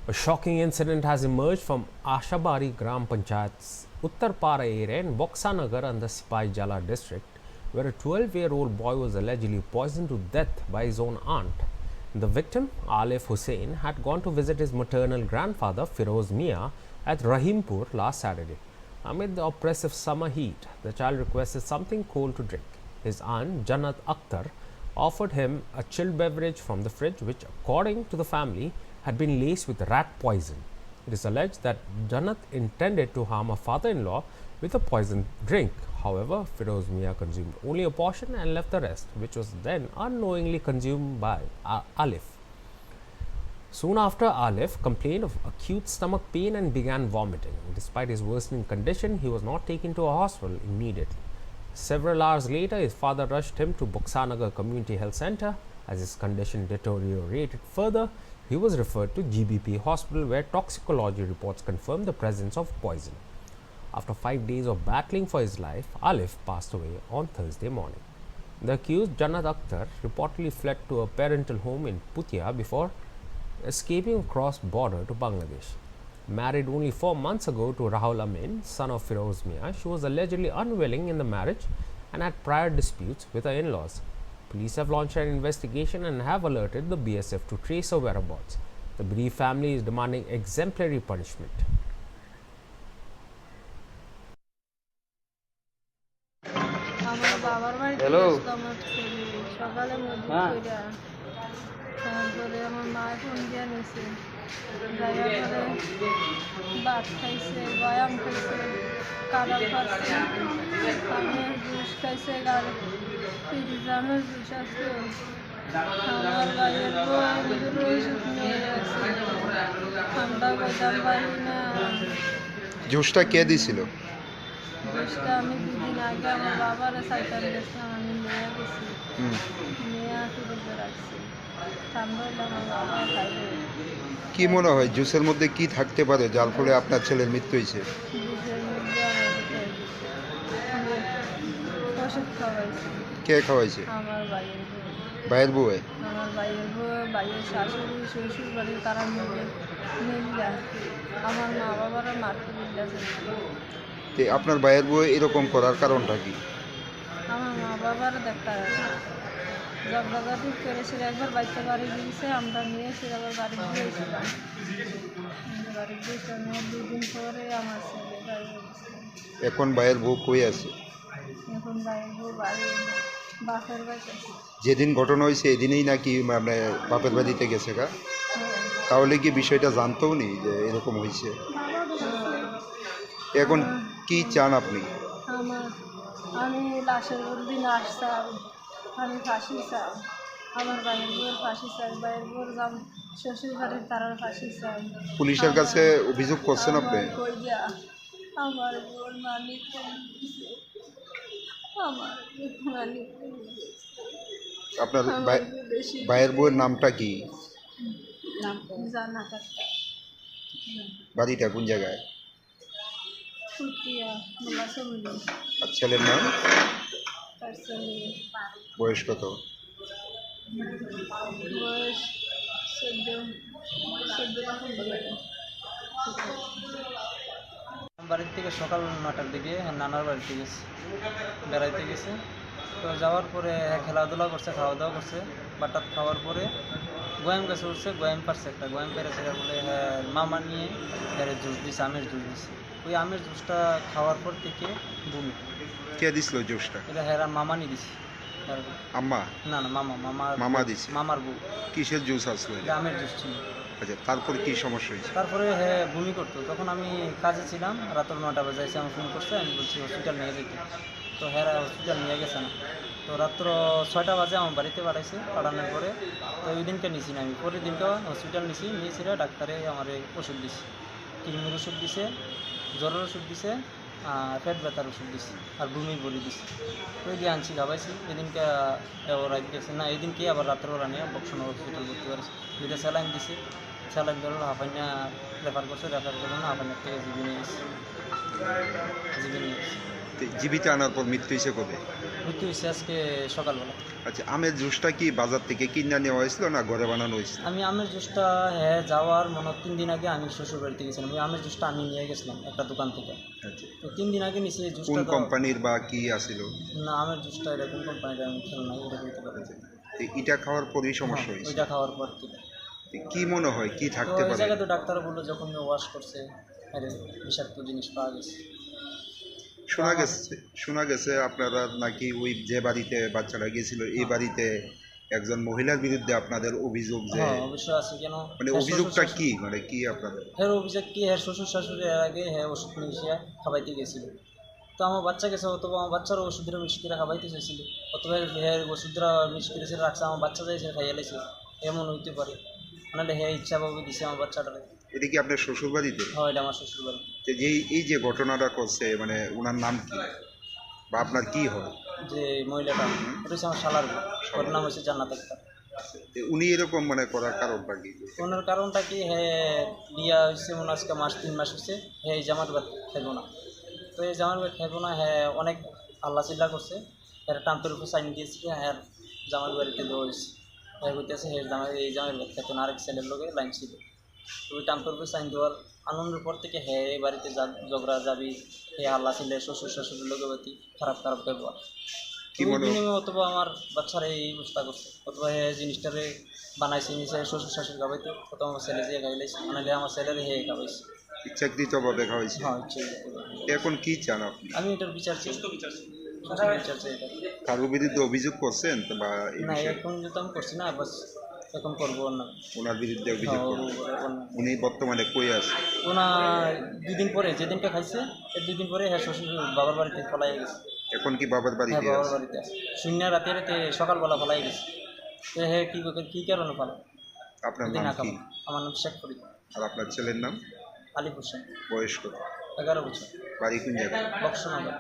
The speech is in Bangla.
A shocking incident has emerged from Ashabari Gram Panchayat's Uttarpara area in Boksanagar and the Sipai Jala district, where a 12-year-old boy was allegedly poisoned to death by his own aunt. The victim, Alif Hussain, had gone to visit his maternal grandfather, Firoz Mia, at Rahimpur last Saturday. Amid the oppressive summer heat, the child requested something cold to drink. His aunt, Jannat Akhtar, offered him a chilled beverage from the fridge, which, according to the family, had been laced with rat poison. It is alleged that Jannat intended to harm her father in law with a poisoned drink. However, Firoz Mia consumed only a portion and left the rest, which was then unknowingly consumed by Alif. Soon after, Alif complained of acute stomach pain and began vomiting. Despite his worsening condition, he was not taken to a hospital immediately. Several hours later, his father rushed him to Boksanagar Community Health Center. As his condition deteriorated further, he was referred to GBP Hospital, where toxicology reports confirmed the presence of poison. After 5 days of battling for his life, Alif passed away on Thursday morning. The accused, Jannat Akhtar, reportedly fled to a parental home in Putia before escaping across border to Bangladesh. Married only 4 months ago to Rahul Amin, son of Firoz Mia, she was allegedly unwilling in the marriage and had prior disputes with her in-laws. Police have launched an investigation and have alerted the BSF to trace her whereabouts. The bereaved family is demanding exemplary punishment. Hello. তারপরে আমার মা ফোন দিয়ে নিয়েছে যাইয়া পরে ভাত খাইছে বয়াম খাইছে কাবাব খাইছে পানের জুস খাইছে আর ফ্রিজামের জুস আছে আমার ভাইয়ের বউ ওষুধ নিয়ে আছে ঠান্ডা কইতাম পারি না। জুসটা কে দিছিল? জুসটা আমি 2 দিন আগে আমার বাবার সাইকেল গেছিলাম, আমি নিয়ে গেছি, নিয়ে ফ্রিজে রাখছি। কি মনে হয় জুসের মধ্যে কি থাকতে পারে যার ফলে আপনার ছেলের মৃত্যু হয়েছে? কে খাওয়াইছে? ভাইয়ের বউ। আমার ভাইয়ের বউ, ভাইয়ের শাশুড়ি, শ্বশুর বাড়ি, তারা মিল্লা আমার মা বাবারা মারতে মিল্লা। আপনার ভাইয়ের বউ এরকম করার কারণটা কি? আমার মা বাবারা দেখতে জগদাটি করেছিল, একবার বাড়িতে বাড়ি দিয়েছে, আমরা নিয়েছি, আবার বাড়ি দিয়েছিলাম। বাড়ি দিয়েছিলাম 2 দিন পরে আমার ছেলে বাড়ি গেছে। এখন ভাইয়ের বউ কই আছে? এখন ভাইয়ের বউ বাড়ি বাপের বাড়িতে। যেদিন ঘটনা হয়েছে এদিনেই নাকি মানে বাপের বাড়িতে গেছে গা? তাহলে কি বিষয়টা জানতেও নেই যে এরকম হয়েছে? এখন কি চান আপনি? আমি লাশের দিন আসতাম, আমি ফাঁসি চাই, আমার ভাইয়ের বউয়ের ফাঁসি চাই, ভাইয়ের বউর শ্বশুর বাড়ির তারার ফাঁসি চাই। পুলিশের কাছে অভিযোগ করছেন আপনি? আমার বউর মালিক আমার মালিক। আপনার ভাইয়ের বউয়ের নামটা কি? জানা কাটটা। বাড়িটা কোন জায়গায়? ফুটিয়া মোলাসমুলি। আর ছেলের নাম? তার ছেলে বয়স কত? বয়স 14। বাড়ির থেকে সকাল 9টার দিকে নানার বাড়িতে গেছে, বেড়াইতে গেছে। তো যাওয়ার পরে খেলাধুলা করছে, খাওয়া দাওয়া করছে। বাটাত খাওয়ার পরে গোয়াম গাছে উঠছে, গোয়াম পারছে একটা, গোয়াম পেরেছে বলে মামা নিয়ে জুস দিছে, আমের জুস দিছে। ওই আমের জুসটা খাওয়ার পর থেকে বমি। কে দিছিল জুসটা? এটা হেরা মামা নিয়ে দিছে। আম্মা? না না, মামা। মামা দিছে? মামার বউ। কিসের জুস আসলো? আমের জুস ছিল। আচ্ছা, তারপর কি সমস্যা হয়েছে? তারপরে বমি করতো, তখন আমি কাজে ছিলাম, রাতের 9টা বাজে এসে আমার ফোন করছে, আমি বলছি হসপিটাল নিয়ে যেতে। তো হসপিটাল নিয়ে গেছে না। তো রাত্র 6টা বাজে আমার বাড়িতে পাঠাইছে, পাঠানোর পরে তো ওই দিনকে নিছি না, আমি পরের দিনকে হসপিটাল নিয়েছিল। ডাক্তারে আমার ওষুধ দিছে, কিডনির ওষুধ দিছে, জ্বরের ওষুধ দিছে, পেট ব্যথার ওষুধ দিছে, আর বমি বলি দিছে। ওই দিয়ে আনছি, খাবাইছি। এদিনকে ওরা গেছে না, এদিনকে আবার রাত্রে ওরা নিয়ে বক্সনগর হসপিটাল ভর্তি করেছে। 2টা স্যালাইন দিছে, স্যালাইন ধরো হাফাইনা রেফার করছে, রেফার করলো না, হাফাইনার থেকে জিবি নিয়ে গেছে। জীবিত আনার পর মৃত্যু হয়েছে কবে? মৃত্যু হয়েছে আজকে সকালবেলা। আচ্ছা, আমের জুসটা কি বাজার থেকে কিনে নেওয়া হয়েছিল না ঘরে বানানো হয়েছিল? আমি আমের জুসটা হ্যাঁ যাওয়ার 3 দিন আগে আমি শ্বশুর বাড়িতে গেছিলাম, ওই আমের জুসটা আমি নিয়ে গেছিলাম একটা দোকান থেকে। আচ্ছা, তো 3 দিন আগে নিচে কোন জুসটা কোম্পানির বা কি আছিল? না, আমের জুসটা এটা কোন কোম্পানির আমি খেয়াল নাই, এটা বলতে পারি। আচ্ছা, তো এটা খাওয়ার পরই সমস্যা হ্যাঁ, হয়েছে? ওইটা খাওয়ার পর থেকে। তো কি মনে হয় কি তো থাকতে এই পারে? জায়গায় তো ডাক্তার বললো যখন ওয়াশ করছে আরে বিষাক্ত জিনিস পাওয়া গেছে। শোনা গেছে আপনারা নাকি ওই যে বাড়িতে বাচ্চারা গিয়েছিল এই বাড়িতে একজন মহিলার বিরুদ্ধে আপনাদের অভিযোগ যে হ্যাঁ অবশ্যই আছে। কেন মানে অভিযোগটা কি মানে কি আপনাদের? হ্যাঁ অভিযোগ কি, হ্যাঁ শ্বশুর শাশুড়ি এর আগে হ্যাঁ ওষুধ মিশিয়ে খাবাইতে গেছিল। তো আমার বাচ্চা গেছে, অথবা আমার বাচ্চারও ওষুধের মিক্স করে খাবাইতে চাইছিল, অথবা হ্যাঁ ওষুধরা মিক্স করে সেটা রাখছে, আমার বাচ্চা যাইছে খাইয়া লাইছে, এমন হইতে পারে। নাহলে হ্যাঁ ইচ্ছাভাবে দিছে আমার বাচ্চাটারে। এটা কি আপনার শ্বশুর বাড়িতে? হয় এটা আমার শ্বশুর বাড়ি। যে এই যে ঘটনাটা করছে মানে ওনার নাম কি বা আপনার কি হয়? যে মহিলাটা ওটা হচ্ছে আমার শালার বউ, ওর নাম হচ্ছে জান্নাত আক্তার। তো উনি এরকম মানে করার কারণটা কি? ওনার কারণটা কি, হ্যাঁ বিয়া হচ্ছে মনে হয় আজকে 3 মাস হচ্ছে, হ্যাঁ এই জামার বাদ খাইব না। তো এই জামার বাদ খাইব না, হ্যাঁ অনেক আল্লাহ চিল্লা করছে, এর টাম্পের উপর সাইন দিয়েছে, হ্যাঁ জামার বাড়িতে দেওয়া হয়েছে। হ্যাঁ বলতেছে হ্যাঁ এই জামার বাদ খাইতো না, আরেক ছেলের লোকে লাইন ছিল। তো ওই টাম্পের উপর সাইন দেওয়ার আনন্দের পর থেকে হ্যাঁ এই বাড়িতে ঝগড়া যাবি, হ্যাঁ আল্লাহ ছিলে শ্বশুর শাশুড়ির লোকের প্রতি খারাপ ব্যবহার। কি ওই মনে বিনিময়ে অথবা আমার বাচ্চারা এই অবস্থা করছে, অথবা হ্যাঁ জিনিসটারে বানাইছে নিচে শ্বশুর শাশুড়ি খাবাইতো, অথবা আমার ছেলে যে খাইলাইছে, মানে আমার ছেলের হে খাবাইছে। ইচ্ছাকৃতভাবে খাওয়াইছে? হ্যাঁ ইচ্ছে। এখন কি চান আপনি? আমি এটার বিচার চাই, সুষ্ঠু বিচার চাই এটা। কারোর বিরুদ্ধে অভিযোগ করছেন তো বা এই না বিষয়ে? এখন যেহেতু আমি করছি না, বাস এখন করবো ওর নামে। ওনার বিরুদ্ধে অভিযোগ হ্যাঁ, করবেন? ওর নামে। উনি বর্তমানে কই আছে? ওনার 2 দিন পরে, যেদিনটা খাইছে এর 2 দিন পরে হ্যাঁ শ্বশুর বাবার বাড়িতে পলাই গেছে। এখন কি বাবার হ্যাঁ বাড়িতে বাবার আছে? বাড়িতে আছে, শূন্য রাতে সকালবেলা পলাই গেছে। তো হ্যাঁ কী কারণে পালা আপনার যদি নাম না কি? খাবো। আমার নাম শেখ ফরিদ আর আপনার ছেলের নাম? আলিফ হোসেন, বয়স কত? 11 বছর, বাড়ি কোন জায়গায়? বক্সনগর।